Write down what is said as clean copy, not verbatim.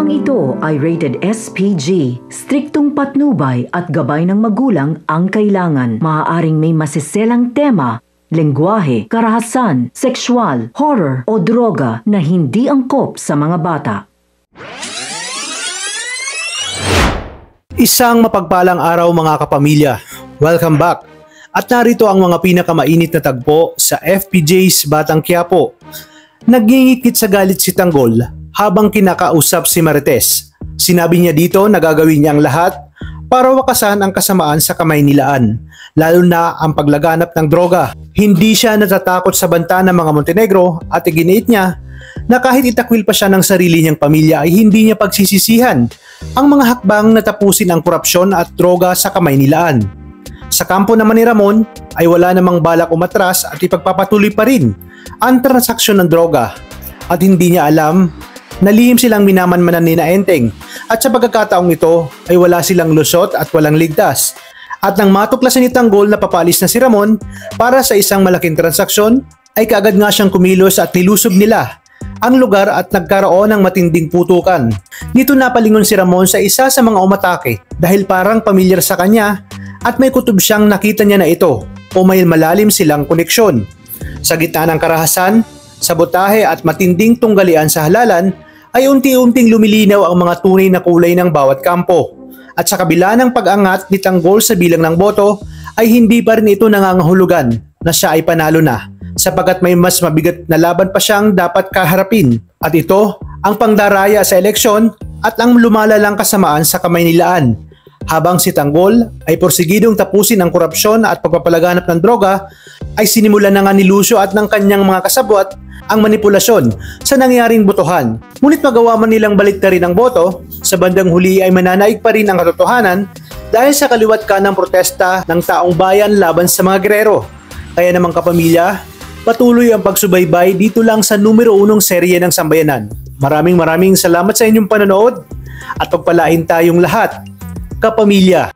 Programang ito ay rated SPG. Striktong patnubay at gabay ng magulang ang kailangan. Maaaring may masiselang tema, lengguwahe, karahasan, sexual, horror o droga na hindi angkop sa mga bata. Isang mapagpalang araw mga kapamilya. Welcome back. At narito ang mga pinakamainit na tagpo sa FPJ's Batang Quiapo. Nagingikit sa galit si Tanggol habang kinakausap si Marites. Sinabi niya dito na gagawin niya ang lahat para wakasan ang kasamaan sa Kamaynilaan, lalo na ang paglaganap ng droga. Hindi siya natatakot sa banta ng mga Montenegro at iginiit niya na kahit itakwil pa siya ng sarili niyang pamilya ay hindi niya pagsisisihan ang mga hakbang na tapusin ang korupsyon at droga sa Kamaynilaan. Sa kampo naman ni Ramon ay wala namang balak umatras at ipagpapatuloy pa rin ang transaksyon ng droga at hindi niya alam na lihim silang minamanmanan ni Enteng at sa pagkakataong ito ay wala silang lusot at walang ligtas. At nang matuklasan ni Tanggol na papalis na si Ramon para sa isang malaking transaksyon ay kaagad nga siyang kumilos at nilusob nila ang lugar at nagkaroon ng matinding putukan. Nito napalingon si Ramon sa isa sa mga umatake dahil parang pamilyar sa kanya at may kutob siyang nakita niya na ito o may malalim silang koneksyon. Sa gitna ng karahasan, sabotahe at matinding tunggalian sa halalan ay unti-unting lumilinaw ang mga tunay na kulay ng bawat kampo. At sa kabila ng pag-angat ni Tanggol sa bilang ng boto ay hindi pa rin ito nangangahulugan na siya ay panalo na sapagkat may mas mabigat na laban pa siyang dapat kaharapin. At ito ang pangdaraya sa eleksyon at ang lumalalang kasamaan sa Kamaynilaan. Habang si Tanggol ay porsigidong tapusin ang korupsyon at pagpapalaganap ng droga, ay sinimulan na nga ni Lucio at ng kanyang mga kasabwat ang manipulasyon sa nangyaring botohan. Ngunit magawa man nilang baliktarin ang boto, sa bandang huli ay mananaig pa rin ang katotohanan dahil sa kaliwat ka ng protesta ng taong bayan laban sa mga gerero. Kaya naman kapamilya, patuloy ang pagsubaybay dito lang sa numero 1 serye ng Sambayanan. Maraming salamat sa inyong panonood at pagpalain tayong lahat, kapamilya.